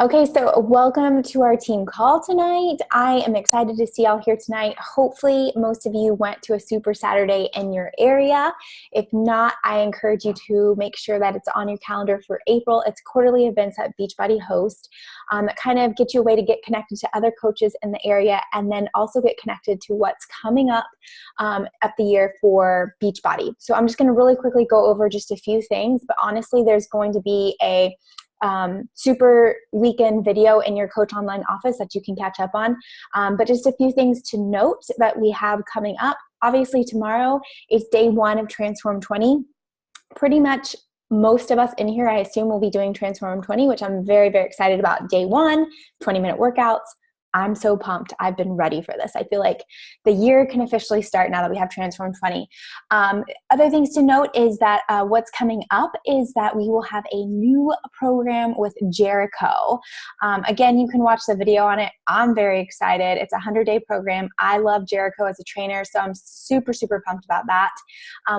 Okay, so welcome to our team call tonight. I am excited to see y'all here tonight. Hopefully, most of you went to a Super Saturday in your area. If not, I encourage you to make sure that it's on your calendar for April. It's quarterly events that Beachbody hosts that kind of get you a way to get connected to other coaches in the area and then also get connected to what's coming up the year for Beachbody. So I'm just going to really quickly go over just a few things, but honestly, there's going to be a super weekend video in your Coach Online office that you can catch up on. But just a few things to note that we have coming up. Obviously, tomorrow is day one of Transform 20. Pretty much most of us in here, I assume, will be doing Transform 20, which I'm very, very excited about. Day one, 20-minute workouts. I'm so pumped. I've been ready for this. I feel like the year can officially start now that we have Transform 20. Other things to note is that what's coming up is that we will have a new program with Jericho. Again, you can watch the video on it. I'm very excited. It's a 100-day program. I love Jericho as a trainer, so I'm super, super pumped about that.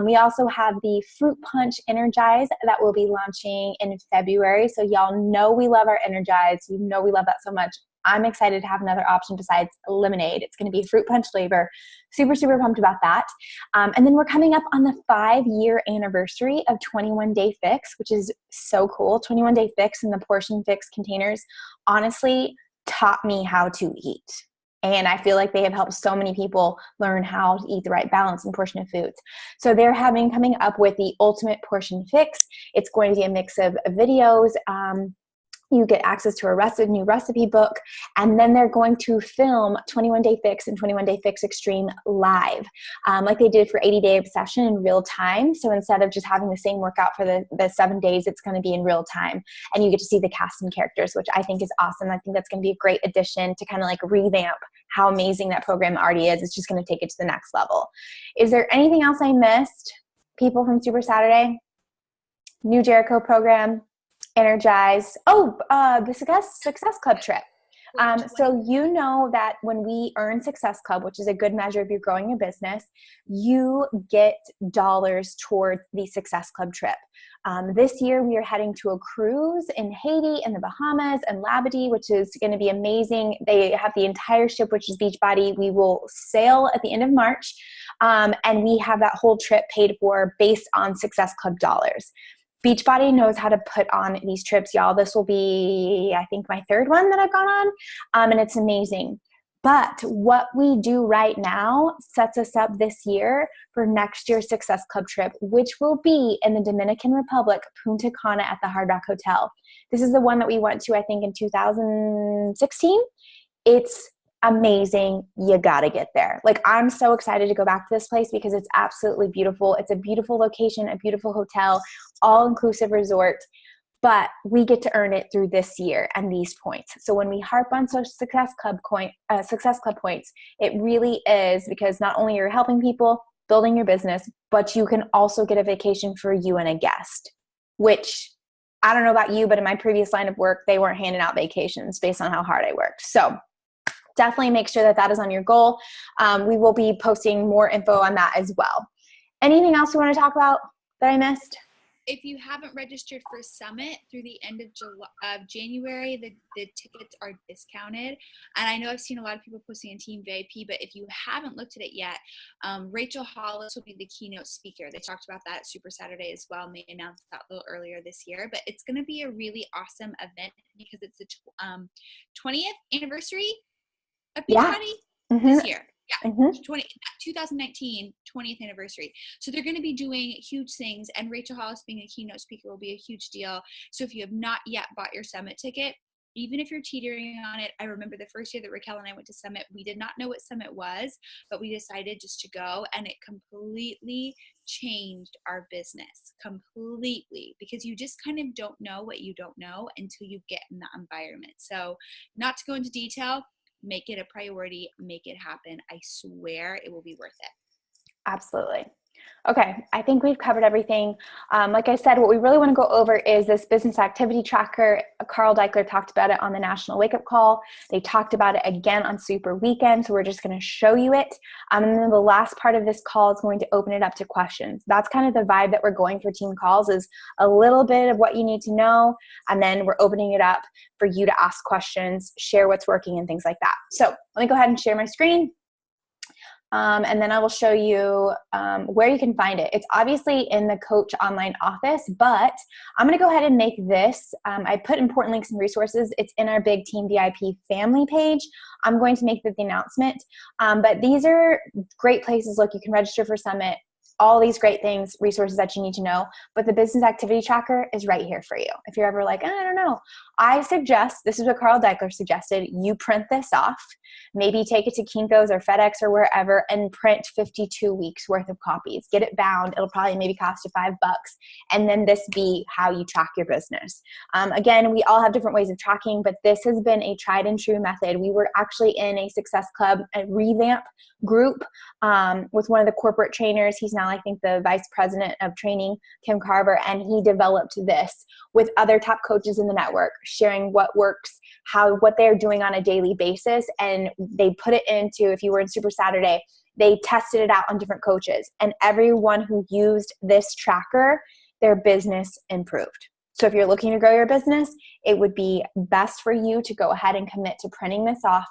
We also have the Fruit Punch Energize that will be launching in February. So y'all know we love our Energize. You know we love that so much. I'm excited to have another option besides lemonade. It's going to be a fruit punch flavor. Super, super pumped about that. And then we're coming up on the 5-year anniversary of 21 Day Fix, which is so cool. 21 Day Fix and the Portion Fix containers honestly taught me how to eat. And I feel like they have helped so many people learn how to eat the right balance and portion of foods. So they're coming up with the Ultimate Portion Fix. It's going to be a mix of videos, you get access to a new recipe book, and then they're going to film 21 Day Fix and 21 Day Fix Extreme live, like they did for 80 Day Obsession in real time. So instead of just having the same workout for the 7 days, it's going to be in real time, and you get to see the cast and characters, which I think is awesome. I think that's going to be a great addition to kind of like revamp how amazing that program already is. It's just going to take it to the next level. Is there anything else I missed? People from Super Saturday, new Jericho program, Energize. The Success Club trip. So you know that when we earn Success Club, which is a good measure if you're growing your business, you get dollars towards the Success Club trip. This year we are heading to a cruise in Haiti and the Bahamas and Labadee, which is going to be amazing. They have the entire ship, which is Beachbody. We will sail at the end of March, and we have that whole trip paid for based on Success Club dollars. Beachbody knows how to put on these trips, y'all. This will be, I think, my 3rd one that I've gone on, and it's amazing. But what we do right now sets us up this year for next year's Success Club trip, which will be in the Dominican Republic, Punta Cana at the Hard Rock Hotel. This is the one that we went to, I think, in 2016. It's amazing. You gotta get there. Like, I'm so excited to go back to this place because it's absolutely beautiful. It's a beautiful location, a beautiful hotel, all-inclusive resort, but we get to earn it through this year and these points. So when we harp on Success Club points, it really is because not only you're helping people, building your business, but you can also get a vacation for you and a guest, which I don't know about you, but in my previous line of work, they weren't handing out vacations based on how hard I worked. So definitely make sure that is on your goal. We will be posting more info on that as well. Anything else you want to talk about that I missed? If you haven't registered for Summit through the end of January, the tickets are discounted. And I know I've seen a lot of people posting in Team VIP, but if you haven't looked at it yet, Rachel Hollis will be the keynote speaker. They talked about that at Super Saturday as well, and they announced that a little earlier this year. But it's going to be a really awesome event because it's the 20th anniversary of Beachbody this year. Yeah, 2019 20th anniversary. So they're going to be doing huge things, and Rachel Hollis being a keynote speaker will be a huge deal. So if you have not yet bought your Summit ticket, even if you're teetering on it, I remember the first year that Raquel and I went to Summit, we did not know what Summit was, but we decided just to go, and it completely changed our business, completely, because you just kind of don't know what you don't know until you get in that environment. So not to go into detail, make it a priority, make it happen. I swear it will be worth it. Absolutely. Okay, I think we've covered everything. Like I said, what we really want to go over is this business activity tracker. Carl Deichler talked about it on the National Wake Up Call. They talked about it again on Super Weekend, so we're just going to show you it. And then the last part of this call is going to open it up to questions. That's kind of the vibe that we're going for team calls, is a little bit of what you need to know, and then we're opening it up for you to ask questions, share what's working, and things like that. So let me go ahead and share my screen. And then I will show you where you can find it. It's obviously in the Coach Online office, but I'm going to go ahead and make this. I put important links and resources. It's in our big Team VIP family page. I'm going to make the announcement. But these are great places. Look, you can register for Summit. All these great things, resources that you need to know, but the business activity tracker is right here for you. If you're ever like, I don't know, I suggest, this is what Carl Deichler suggested, you print this off, maybe take it to Kinko's or FedEx or wherever and print 52 weeks worth of copies. Get it bound. It'll probably maybe cost you $5, and then this be how you track your business. Again, we all have different ways of tracking, but this has been a tried and true method. We were actually in a Success Club, a revamp group with one of the corporate trainers. He's now, I think, the vice president of training, Kim Carver, and he developed this with other top coaches in the network, sharing what works, what they're doing on a daily basis. And they put it into, if you were in Super Saturday, they tested it out on different coaches, and everyone who used this tracker, their business improved. So if you're looking to grow your business, it would be best for you to go ahead and commit to printing this off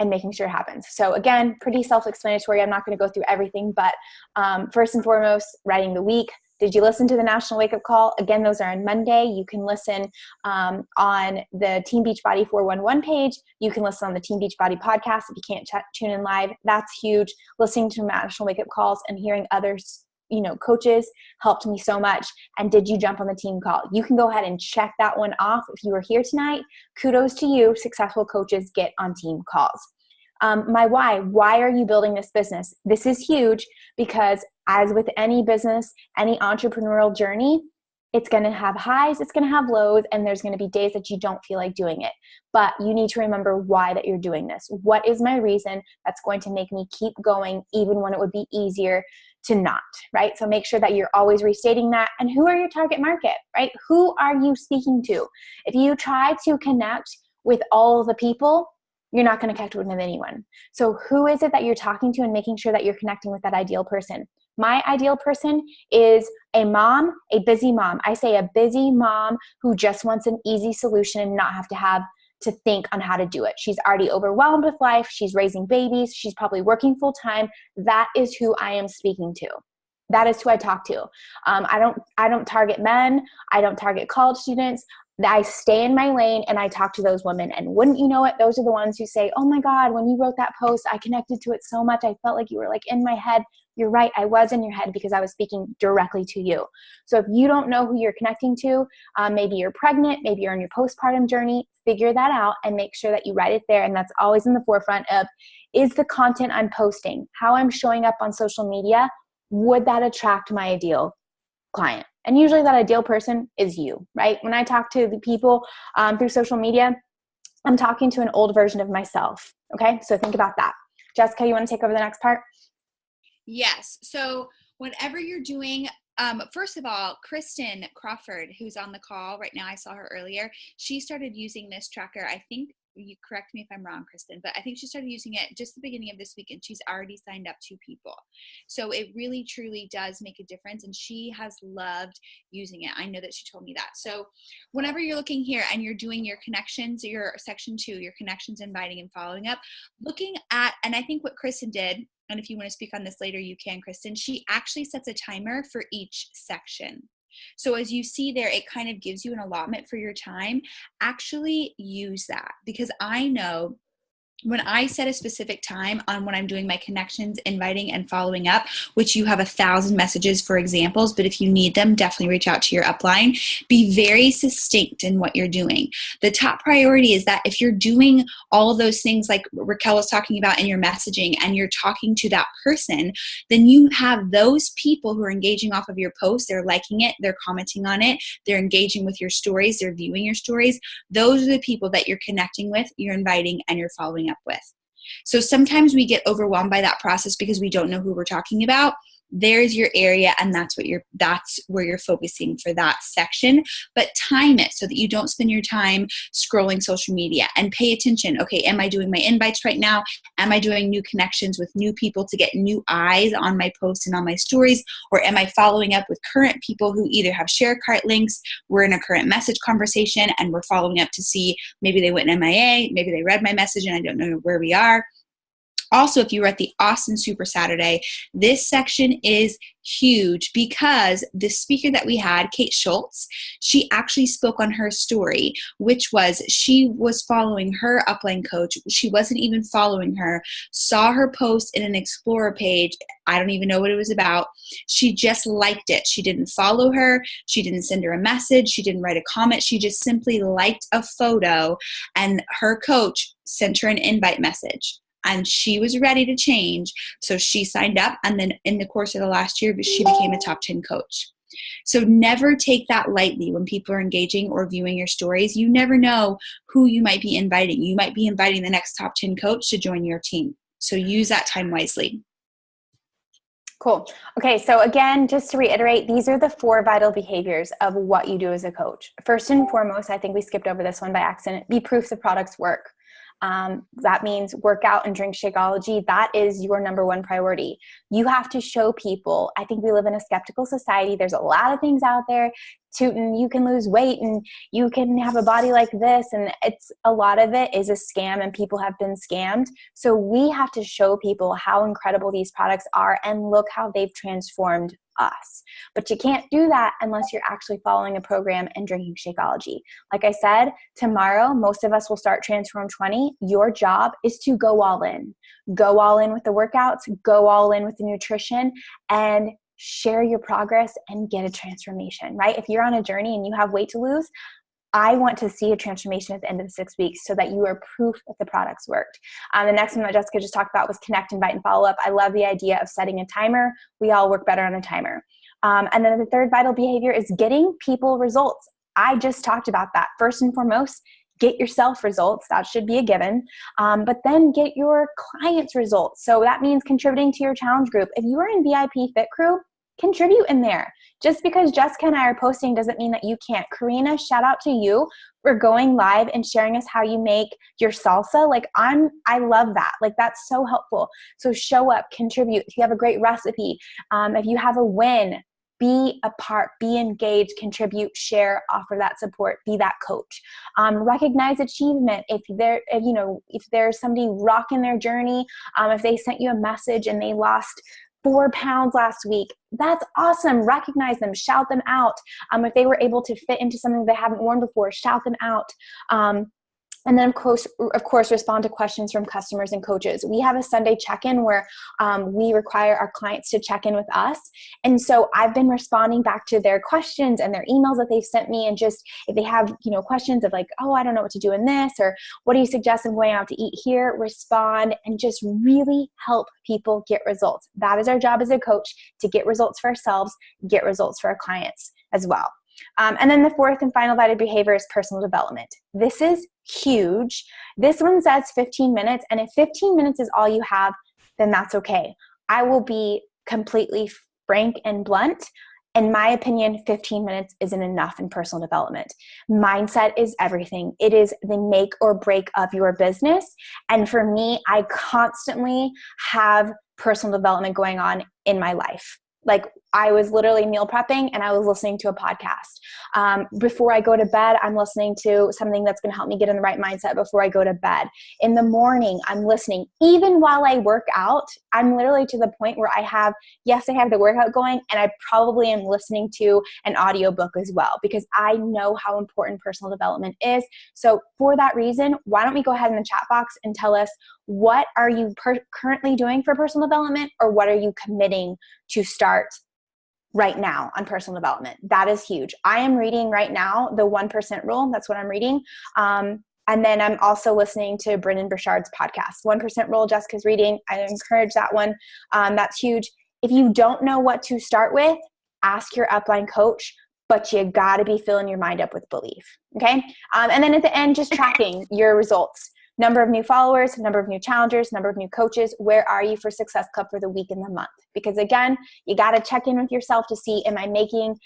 and making sure it happens. So again, pretty self-explanatory. I'm not going to go through everything, but first and foremost, writing the week. Did you listen to the National Wake Up Call? Again, those are on Monday. You can listen on the Team Beachbody 411 page. You can listen on the Team Beachbody podcast if you can't tune in live. That's huge. Listening to National Wake Up Calls and hearing others, coaches helped me so much. And did you jump on the team call? You can go ahead and check that one off. If you were here tonight, kudos to you. Successful coaches get on team calls. My why are you building this business? This is huge because, as with any business, any entrepreneurial journey, it's going to have highs, it's going to have lows, and there's going to be days that you don't feel like doing it. But you need to remember why that you're doing this. What is my reason that's going to make me keep going even when it would be easier to not, right? So make sure that you're always restating that. And who are your target market, right? Who are you speaking to? If you try to connect with all of the people, you're not going to connect with anyone. So who is it that you're talking to and making sure that you're connecting with that ideal person? My ideal person is a mom, a busy mom. I say a busy mom who just wants an easy solution and not have to think on how to do it. She's already overwhelmed with life. She's raising babies. She's probably working full time. That is who I am speaking to. That is who I talk to. I don't target men. I don't target college students. I stay in my lane and I talk to those women. And wouldn't you know it, those are the ones who say, oh my God, when you wrote that post, I connected to it so much. I felt like you were like in my head. You're right. I was in your head because I was speaking directly to you. So if you don't know who you're connecting to, maybe you're pregnant, maybe you're on your postpartum journey, figure that out and make sure that you write it there. And that's always in the forefront of, is the content I'm posting, how I'm showing up on social media, would that attract my ideal client? And usually that ideal person is you, right? When I talk to the people through social media, I'm talking to an old version of myself. Okay, so think about that. Jessica, you want to take over the next part? Yes. So whatever you're doing, first of all, Kristen Crawford, who's on the call right now, I saw her earlier. She started using this tracker. I think, you correct me if I'm wrong, Kristen, but I think she started using it just the beginning of this week, and she's already signed up 2 people. So it really, truly does make a difference, and she has loved using it. I know that she told me that. So whenever you're looking here and you're doing your connections, your section 2, your connections, inviting and following up, looking at, and I think what Kristen did, and if you want to speak on this later, you can, Kristen, she actually sets a timer for each section. So as you see there, it kind of gives you an allotment for your time. Actually use that, because I know when I set a specific time on when I'm doing my connections, inviting and following up, which you have 1,000 messages for examples, but if you need them, definitely reach out to your upline. Be very succinct in what you're doing. The top priority is that if you're doing all of those things like Raquel was talking about in your messaging and you're talking to that person, then you have those people who are engaging off of your post. They're liking it, they're commenting on it, they're engaging with your stories, they're viewing your stories. Those are the people that you're connecting with, you're inviting, and you're following up with. So sometimes we get overwhelmed by that process because we don't know who we're talking about. there's your area, and that's where you're focusing for that section. But time it so that you don't spend your time scrolling social media, and pay attention. Okay, am I doing my invites right now? Am I doing new connections with new people to get new eyes on my posts and on my stories? Or am I following up with current people who either have share cart links, we're in a current message conversation, and we're following up to see maybe they went MIA, maybe they read my message and I don't know where we are. Also, if you were at the Austin Super Saturday, this section is huge because the speaker that we had, Kate Schultz, she actually spoke on her story, which was she was following her upline coach. She wasn't even following her, saw her post in an Explorer page. I don't even know what it was about. She just liked it. She didn't follow her. She didn't send her a message. She didn't write a comment. She just simply liked a photo, and her coach sent her an invite message. And she was ready to change. So she signed up. And then in the course of the last year, she became a top 10 coach. So never take that lightly when people are engaging or viewing your stories. You never know who you might be inviting. You might be inviting the next top 10 coach to join your team. So use that time wisely. Cool. Okay, so again, just to reiterate, these are the 4 vital behaviors of what you do as a coach. First and foremost, I think we skipped over this one by accident, be proof the products work. That means work out and drink Shakeology. That is your number one priority. You have to show people. I think we live in a skeptical society. There's a lot of things out there. Tootin', you can lose weight and you can have a body like this. And a lot of it is a scam, and people have been scammed. So we have to show people how incredible these products are and look how they've transformed us. But you can't do that unless you're actually following a program and drinking Shakeology. Like I said, tomorrow, most of us will start Transform 20. Your job is to go all in. Go all in with the workouts, go all in with the nutrition, and share your progress and get a transformation, right? If you're on a journey and you have weight to lose, I want to see a transformation at the end of the 6 weeks so that you are proof that the products worked. The next one that Jessica just talked about was connect, invite, and follow up. I love the idea of setting a timer. We all work better on a timer. And then the third vital behavior is getting people results. I just talked about that. First and foremost, get yourself results. That should be a given. But then get your clients results. So that means contributing to your challenge group. If you are in VIP Fit Crew, contribute in there. Just because Jessica and I are posting doesn't mean that you can't. Karina, shout out to you for going live and sharing us how you make your salsa. I love that. That's so helpful. So show up, contribute. If you have a great recipe, if you have a win, be a part, be engaged, contribute, share, offer that support, be that coach. Recognize achievement. If there's somebody rocking their journey, if they sent you a message and they lost 4 pounds last week, that's awesome. Recognize them, shout them out. If they were able to fit into something they haven't worn before, shout them out. And then, of course, respond to questions from customers and coaches. We have a Sunday check-in where we require our clients to check in with us. And so I've been responding back to their questions and their emails that they've sent me. And just if they have, questions of I don't know what to do in this, or what do you suggest I'm going out to eat here, respond and just really help people get results. That is our job as a coach, to get results for ourselves, get results for our clients as well. And then the fourth and final vital behavior is personal development. This is huge. This one says 15 minutes. And if 15 minutes is all you have, then that's okay. I will be completely frank and blunt. In my opinion, 15 minutes isn't enough in personal development. Mindset is everything. It is the make or break of your business. And for me, I constantly have personal development going on in my life. I was literally meal prepping and I was listening to a podcast. Before I go to bed, I'm listening to something that's going to help me get in the right mindset before I go to bed. In the morning, I'm listening. Even while I work out, I'm literally to the point where I have the workout going, and I probably am listening to an audiobook as well, because I know how important personal development is. So for that reason, why don't we go ahead in the chat box and tell us, what are you currently doing for personal development, or what are you committing to start right now on personal development? That is huge. I am reading right now the 1% Rule. That's what I'm reading. And then I'm also listening to Brendon Burchard's podcast, 1% Rule. Jessica's reading. I encourage that one. That's huge. If you don't know what to start with, ask your upline coach, but you got to be filling your mind up with belief. Okay. And then at the end, just tracking your results. Number of new followers, number of new challengers, number of new coaches. Where are you for Success Club for the week and the month? Because again, you got to check in with yourself to see, am I making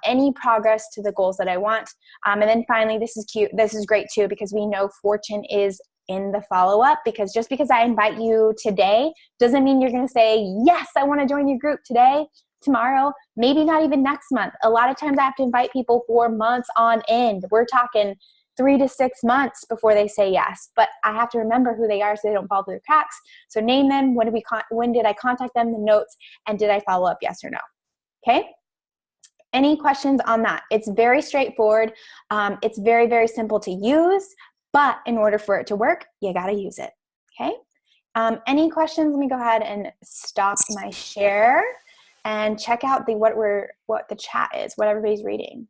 any progress to the goals that I want? And then finally, this is cute. This is great too, because we know fortune is in the follow-up, because just because I invite you today doesn't mean you're going to say, yes, I want to join your group today, tomorrow, maybe not even next month. A lot of times I have to invite people for months on end. We're talking 3 to 6 months before they say yes, but I have to remember who they are so they don't fall through the cracks. So name them, when did I contact them, the notes, and did I follow up, yes or no? Okay. Any questions on that? It's very straightforward. It's very, very simple to use, but in order for it to work, you got to use it. Okay. Any questions? Let me go ahead and stop my share and check out what the chat is, what everybody's reading.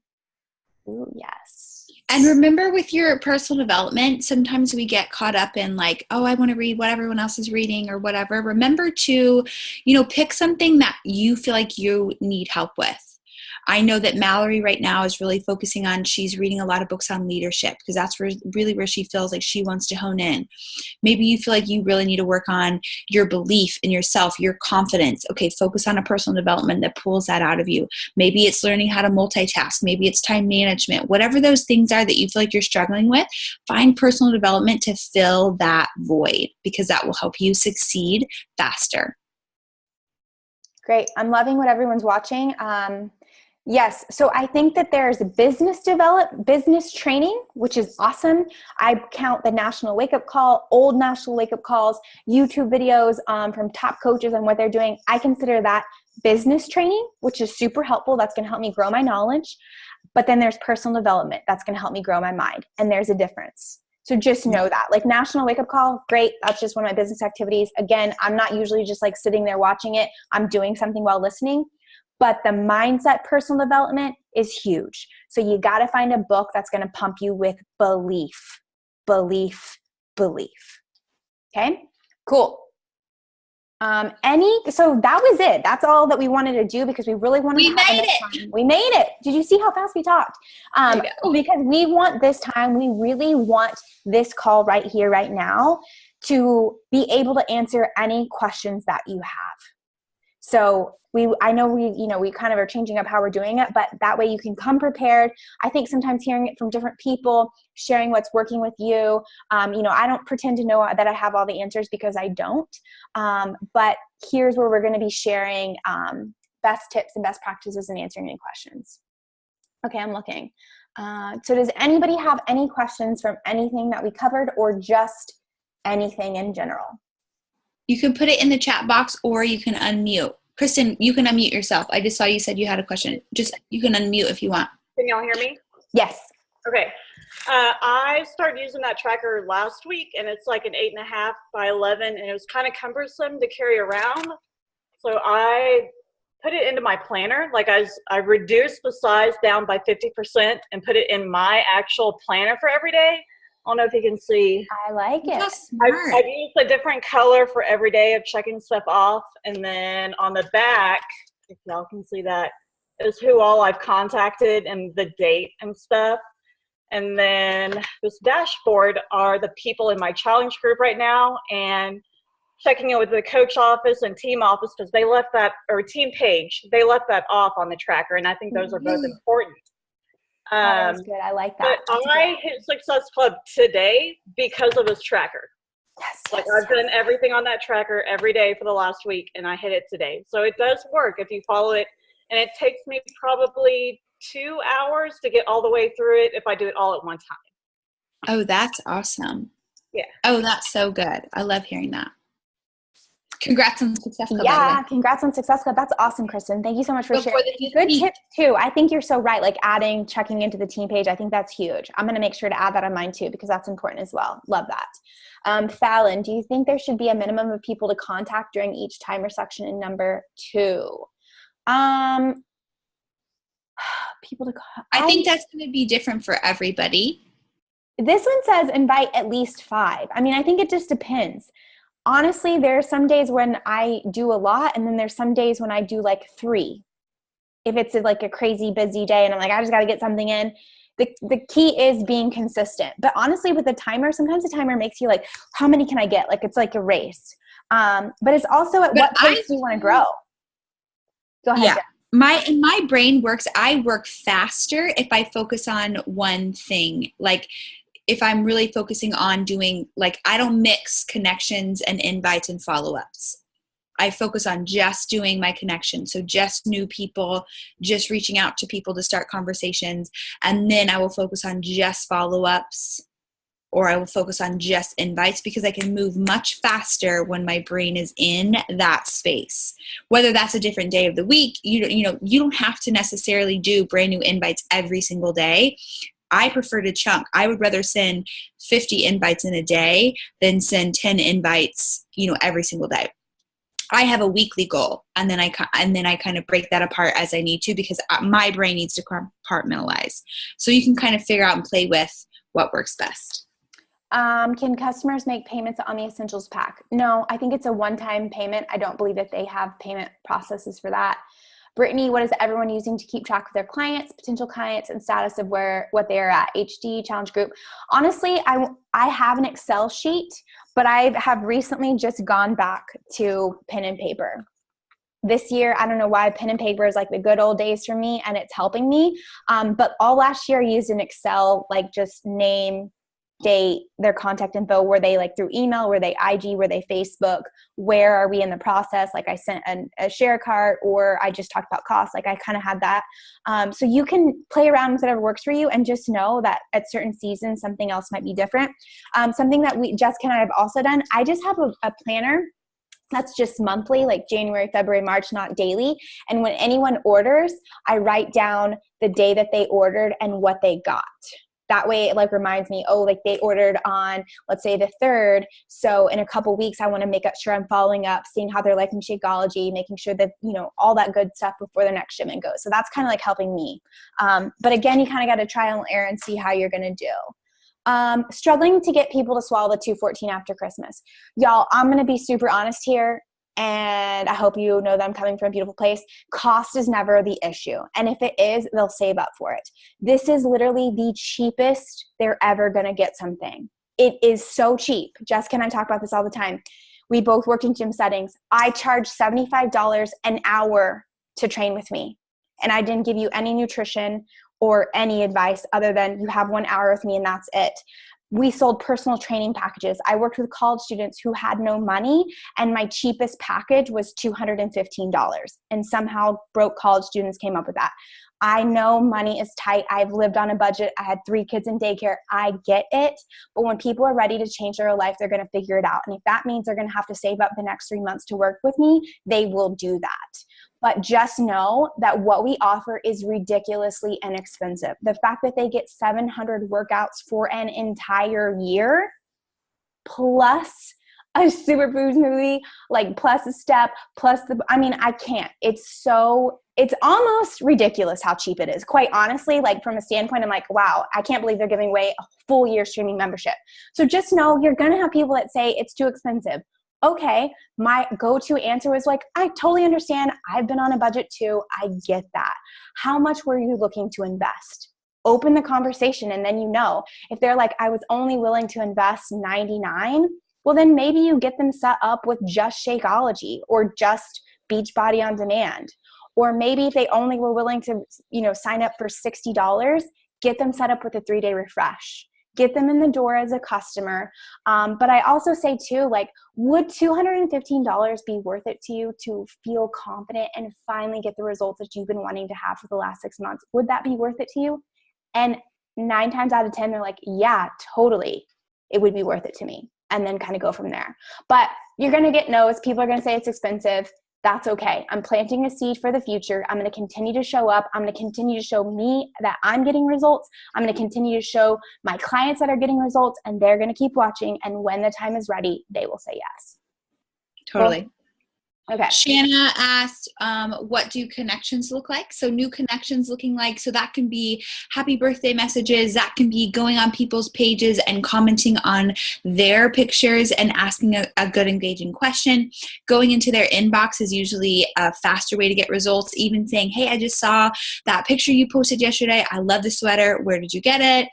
Ooh, yes. And remember, with your personal development, sometimes we get caught up in like, oh, I want to read what everyone else is reading or whatever. Remember to, pick something that you feel like you need help with. I know that Mallory right now is really focusing on, she's reading a lot of books on leadership because that's really where she feels like she wants to hone in. Maybe you feel like you really need to work on your belief in yourself, your confidence. Okay, focus on a personal development that pulls that out of you. Maybe it's learning how to multitask. Maybe it's time management. Whatever those things are that you feel like you're struggling with, find personal development to fill that void, because that will help you succeed faster. Great. I'm loving what everyone's watching. Yes. So I think that there's business training, which is awesome. I count the National Wake Up Call, old National Wake Up Calls, YouTube videos from top coaches on what they're doing. I consider that business training, which is super helpful. That's going to help me grow my knowledge. But then there's personal development. That's going to help me grow my mind. And there's a difference. So just know that. Like National Wake Up Call, great. That's just one of my business activities. Again, I'm not usually just like sitting there watching it. I'm doing something while listening. But the mindset personal development is huge. So you got to find a book that's going to pump you with belief. Okay, cool. So that was it. That's all that we wanted to do, because we really wanted to have enough time. We made it. Did you see how fast we talked? Because we want this time, we really want this call right here, right now, to be able to answer any questions that you have. So I know we kind of are changing up how we're doing it, but that way you can come prepared. I think sometimes hearing it from different people, sharing what's working with you, I don't pretend to know that I have all the answers, because I don't. But here's where we're going to be sharing best tips and best practices and answering any questions. Okay, I'm looking. So does anybody have any questions from anything that we covered, or just anything in general? You can put it in the chat box, or you can unmute. Kristen, you can unmute yourself. I just saw you said you had a question. You can unmute if you want. Can y'all hear me? Yes. Okay. I started using that tracker last week, and it's like an 8.5 by 11, and it was kind of cumbersome to carry around. So I put it into my planner. Like I reduced the size down by 50% and put it in my actual planner for every day. I don't know if you can see. I like it. I've used a different color for every day of checking stuff off. And then on the back, if y'all can see that, is who all I've contacted and the date and stuff. And then this dashboard are the people in my challenge group right now, and checking in with the coach office and team office, because they left that, or team page, they left that off on the tracker. And I think those are both important. That's good. I like that. But I hit Success Club today because of this tracker. Yes. I've done everything on that tracker every day for the last week, and I hit it today. So it does work if you follow it. And it takes me probably 2 hours to get all the way through it if I do it all at one time. Oh, that's awesome. Yeah. Oh, that's so good. I love hearing that. Congrats on Success Club. Yeah, congrats on Success Club. That's awesome, Kristen. Thank you so much for sharing. Good tip too. I think you're so right. Like checking into the team page. I think that's huge. I'm going to make sure to add that on mine too, because that's important as well. Love that. Fallon, do you think there should be a minimum of people to contact during each timer section in number 2? I think that's going to be different for everybody. This one says invite at least 5. I mean, I think it just depends. Honestly, there are some days when I do a lot, and then there's some days when I do like 3. If it's like a crazy busy day and I'm like, I just got to get something in. the key is being consistent. But honestly, with the timer, sometimes the timer makes you like, how many can I get? Like, it's like a race. But it's also at what pace do you want to grow? Go ahead, Yeah. Jen. My brain works, I work faster if I focus on one thing. Like if I'm really focusing on doing, like, I don't mix connections and invites and follow-ups. I focus on just doing my connection. So just new people, just reaching out to people to start conversations. And then I will focus on just follow-ups, or I will focus on just invites, because I can move much faster when my brain is in that space. Whether that's a different day of the week, you don't have to necessarily do brand new invites every single day. I prefer to chunk. I would rather send 50 invites in a day than send 10 invites, every single day. I have a weekly goal, and then I kind of break that apart as I need to, because my brain needs to compartmentalize. So you can kind of figure out and play with what works best. Can customers make payments on the Essentials pack? No, I think it's a one-time payment. I don't believe that they have payment processes for that. Brittany, what is everyone using to keep track of their clients, potential clients, and status of what they are at? HD, challenge group. Honestly, I have an Excel sheet, but I have recently just gone back to pen and paper. This year, I don't know why, pen and paper is like the good old days for me, and it's helping me. But all last year I used an Excel, like just name, date, their contact info, were they like through email, were they IG, were they Facebook, where are we in the process, like I sent a share cart, or I just talked about costs, like I kind of had that. So you can play around with whatever works for you, and just know that at certain seasons something else might be different. Something that Jessica and I have also done, I just have a planner that's just monthly, like January, February, March, not daily. And when anyone orders, I write down the day that they ordered and what they got. That way it like reminds me, like they ordered on, let's say the 3rd. So in a couple weeks, I want to make sure I'm following up, seeing how they're liking Shakeology, making sure that, all that good stuff before the next shipment goes. So that's kind of like helping me. But again, you kind of got to trial and error and see how you're going to do. Struggling to get people to swallow the 214 after Christmas. Y'all, I'm going to be super honest here. And I hope you know that I'm coming from a beautiful place. Cost is never the issue. And if it is, they'll save up for it. This is literally the cheapest they're ever going to get something. It is so cheap. Jessica and I talk about this all the time. We both worked in gym settings. I charge $75 an hour to train with me. And I didn't give you any nutrition or any advice other than you have 1 hour with me and that's it. We sold personal training packages. I worked with college students who had no money, and my cheapest package was $215. And somehow broke college students came up with that. I know money is tight. I've lived on a budget. I had 3 kids in daycare. I get it. But when people are ready to change their life, they're going to figure it out. And if that means they're going to have to save up the next 3 months to work with me, they will do that. But just know that what we offer is ridiculously inexpensive. The fact that they get 700 workouts for an entire year, plus a superfood smoothie, like plus a step, I can't. It's almost ridiculous how cheap it is. Quite honestly, like from a standpoint, I'm like, wow, I can't believe they're giving away a full year streaming membership. So just know you're going to have people that say it's too expensive. Okay, my go-to answer was like, I totally understand. I've been on a budget too. I get that. How much were you looking to invest? Open the conversation, and then if they're like, I was only willing to invest $99, well then maybe you get them set up with just Shakeology or just Beachbody on Demand. Or maybe if they only were willing to, sign up for $60, get them set up with a 3-day refresh. Get them in the door as a customer. But I also say too, like, would $215 be worth it to you to feel confident and finally get the results that you've been wanting to have for the last 6 months? Would that be worth it to you? And 9 times out of 10, they're like, yeah, totally. It would be worth it to me. And then kind of go from there. But you're going to get no's. People are going to say it's expensive. That's okay. I'm planting a seed for the future. I'm going to continue to show up. I'm going to continue to show me that I'm getting results. I'm going to continue to show my clients that are getting results, and they're going to keep watching. And when the time is ready, they will say yes. Totally. Cool. Okay. Shanna asked, what do connections look like? So new connections looking like, so that can be happy birthday messages. That can be going on people's pages and commenting on their pictures and asking a good engaging question. Going into their inbox is usually a faster way to get results. Even saying, hey, I just saw that picture you posted yesterday. I love the sweater. Where did you get it?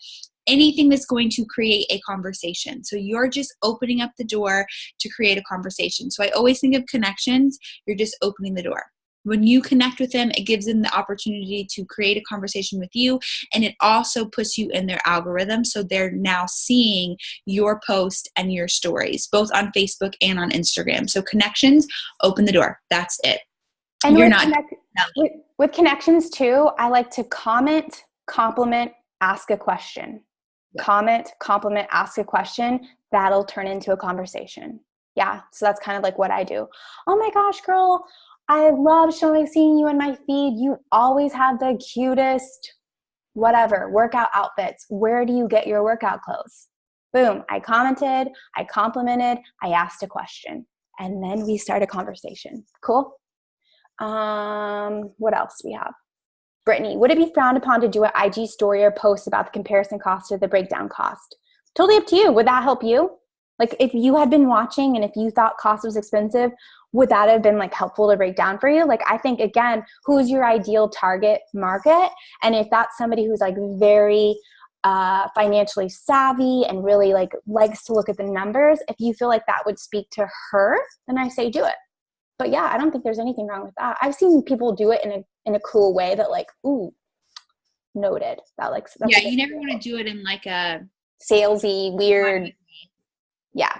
Anything that's going to create a conversation. So you're just opening up the door to create a conversation. So I always think of connections, you're just opening the door. When you connect with them, it gives them the opportunity to create a conversation with you, and it also puts you in their algorithm, so they're now seeing your post and your stories, both on Facebook and on Instagram. So connections, open the door. That's it. And you're with, not with connections too, I like to comment, compliment, ask a question. Yeah. Comment, compliment, ask a question. That'll turn into a conversation. Yeah. So that's kind of like what I do. Oh my gosh, girl, I love seeing you in my feed. You always have the cutest, whatever, workout outfits. Where do you get your workout clothes? Boom. I commented, I complimented, I asked a question, and then we start a conversation. Cool. What else do we have? Brittany, would it be frowned upon to do an IG story or post about the comparison cost or the breakdown cost? Totally up to you. Would that help you? Like if you had been watching and if you thought cost was expensive, would that have been like helpful to break down for you? Like I think, again, who's your ideal target market? And if that's somebody who's like very financially savvy and really like likes to look at the numbers, if you feel like that would speak to her, then I say do it. But yeah, I don't think there's anything wrong with that. I've seen people do it in a cool way that like, ooh, noted. That like, yeah, you never want to do it in like a salesy, weird. Yeah.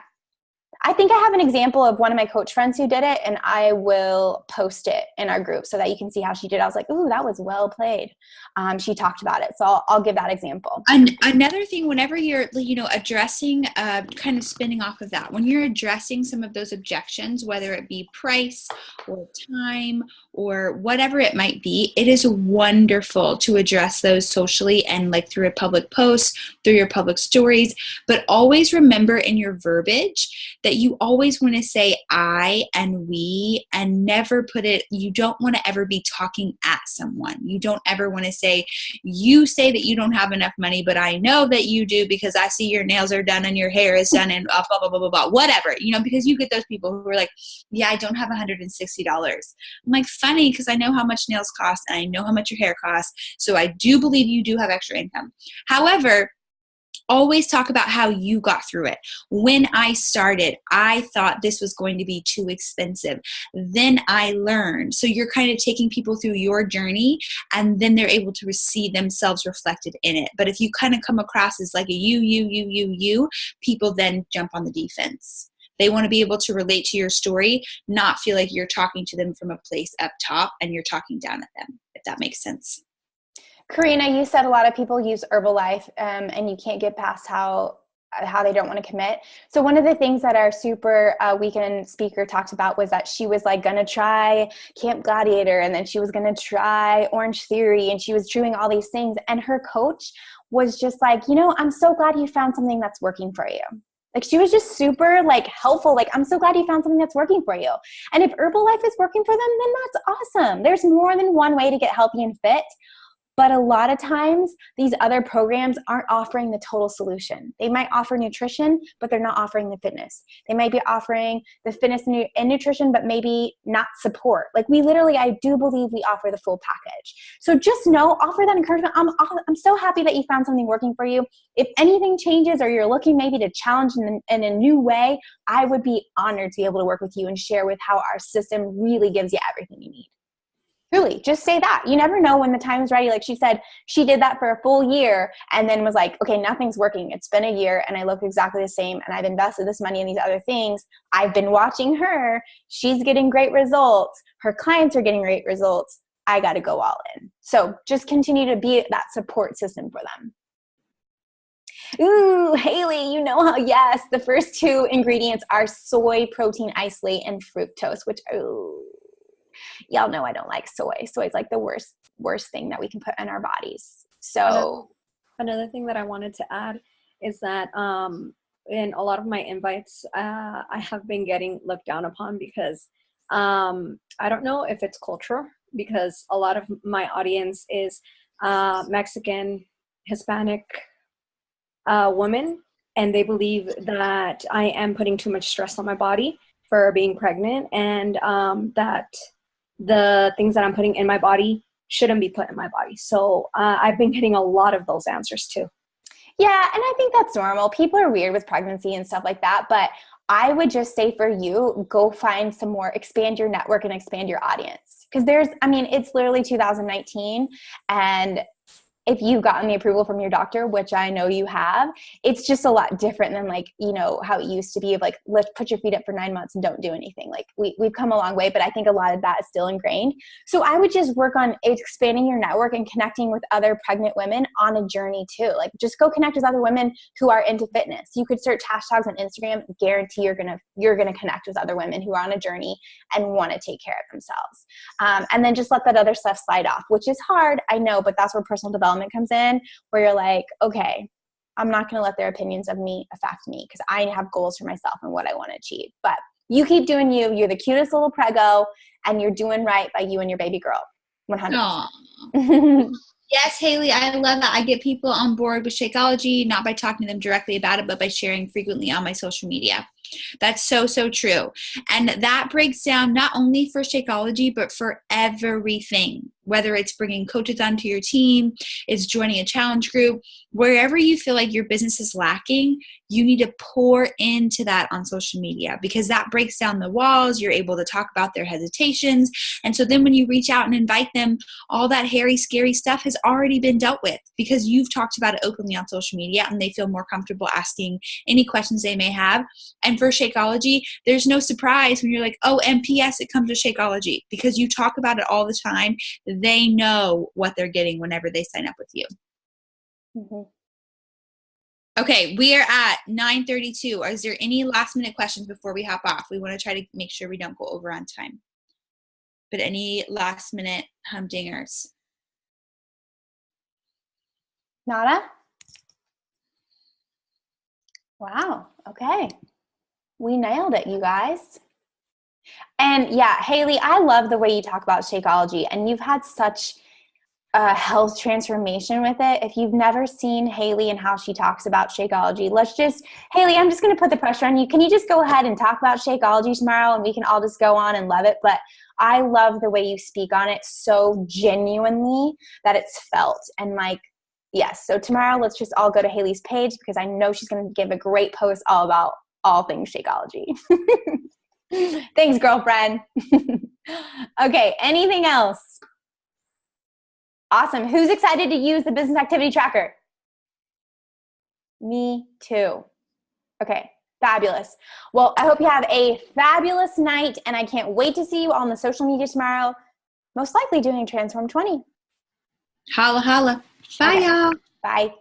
I think I have an example of one of my coach friends who did it, and I will post it in our group so that you can see how she did. I was like, ooh, that was well played. She talked about it. So I'll give that example. Another thing, whenever you're, addressing, kind of spinning off of that, when you're addressing some of those objections, whether it be price or time or whatever it might be, it is wonderful to address those socially and like through a public post, through your public stories. But always remember in your verbiage that you always want to say I and we, and never put it, you don't want to ever be talking at someone. You don't ever want to say, you say that you don't have enough money, but I know that you do because I see your nails are done and your hair is done and blah, blah, blah, blah, blah, whatever, because you get those people who are like, yeah, I don't have $160. I'm like, funny, because I know how much nails cost and I know how much your hair costs. So I do believe you do have extra income. However, always talk about how you got through it. When I started, I thought this was going to be too expensive. Then I learned. So you're kind of taking people through your journey, and then they're able to see themselves reflected in it. But if you kind of come across as like a you, people then jump on the defense. They want to be able to relate to your story, not feel like you're talking to them from a place up top and you're talking down at them, if that makes sense. Karina, you said a lot of people use Herbalife and you can't get past how they don't want to commit. So one of the things that our super weekend speaker talked about was that she was like going to try Camp Gladiator, and then she was going to try Orange Theory, and she was doing all these things. And her coach was just like, I'm so glad you found something that's working for you. Like she was just super like helpful. Like, I'm so glad you found something that's working for you. And if Herbalife is working for them, then that's awesome. There's more than one way to get healthy and fit. But a lot of times, these other programs aren't offering the total solution. They might offer nutrition, but they're not offering the fitness. They might be offering the fitness and nutrition, but maybe not support. Like I do believe we offer the full package. So just offer that encouragement. I'm so happy that you found something working for you. If anything changes or you're looking maybe to challenge in a new way, I would be honored to be able to work with you and share with how our system really gives you everything you need. Truly, just say that. You never know when the time is ready. Like she said, she did that for a full year and then was like, okay, nothing's working. It's been a year and I look exactly the same and I've invested this money in these other things. I've been watching her. She's getting great results. Her clients are getting great results. I got to go all in. So just continue to be that support system for them. Ooh, Haley, yes, the first two ingredients are soy protein isolate and fructose, which, y'all know I don't like soy. Soy is like the worst thing that we can put in our bodies. So another thing that I wanted to add is that in a lot of my invites, I have been getting looked down upon because I don't know if it's culture, because a lot of my audience is Mexican, Hispanic women, and they believe that I am putting too much stress on my body for being pregnant, and that the things that I'm putting in my body shouldn't be put in my body. So I've been getting a lot of those answers too. Yeah, and I think that's normal. People are weird with pregnancy and stuff like that, but I would just say for you, go find some more, expand your network and expand your audience. Because it's literally 2019, and if you've gotten the approval from your doctor, which I know you have, it's just a lot different than how it used to be of let's put your feet up for 9 months and don't do anything. We've come a long way, but I think a lot of that is still ingrained. So I would just work on expanding your network and connecting with other pregnant women on a journey too. Just go connect with other women who are into fitness. You could search hashtags on Instagram, guarantee you're gonna connect with other women who are on a journey and want to take care of themselves. And then just let that other stuff slide off, which is hard, I know, but that's where personal development comes in, where you're like, okay, I'm not going to let their opinions of me affect me, because I have goals for myself and what I want to achieve. But you keep doing you. You're the cutest little prego, and you're doing right by you and your baby girl. 100%. Yes, Haley, I love that. I get people on board with Shakeology, not by talking to them directly about it, but by sharing frequently on my social media. That's so, so true. And that breaks down not only for Shakeology, but for everything, whether it's bringing coaches onto your team, it's joining a challenge group, wherever you feel like your business is lacking, you need to pour into that on social media, because that breaks down the walls. You're able to talk about their hesitations. And so then when you reach out and invite them, all that hairy, scary stuff has already been dealt with, because you've talked about it openly on social media, and they feel more comfortable asking any questions they may have. And for Shakeology, there's no surprise when you're like, oh, MPS, it comes with Shakeology, because you talk about it all the time. They know what they're getting whenever they sign up with you. Mm-hmm. Okay, we are at 9:32. Is there any last minute questions before we hop off? We want to try to make sure we don't go over on time. But any last minute humdingers? Nada? Wow. Okay. We nailed it, you guys. And yeah, Haley, I love the way you talk about Shakeology, and you've had such a health transformation with it. If you've never seen Haley and how she talks about Shakeology, Haley, I'm just going to put the pressure on you. Can you just go ahead and talk about Shakeology tomorrow, and we can all just go on and love it? But I love the way you speak on it so genuinely that it's felt. And yes. So tomorrow, let's just all go to Haley's page, because I know she's going to give a great post all about all things Shakeology. Thanks, girlfriend. Okay. Anything else? Awesome. Who's excited to use the business activity tracker? Me too. Okay. Fabulous. Well, I hope you have a fabulous night, and I can't wait to see you on the social media tomorrow, most likely doing Transform 20. Holla, holla. Bye, Okay. y'all. Bye.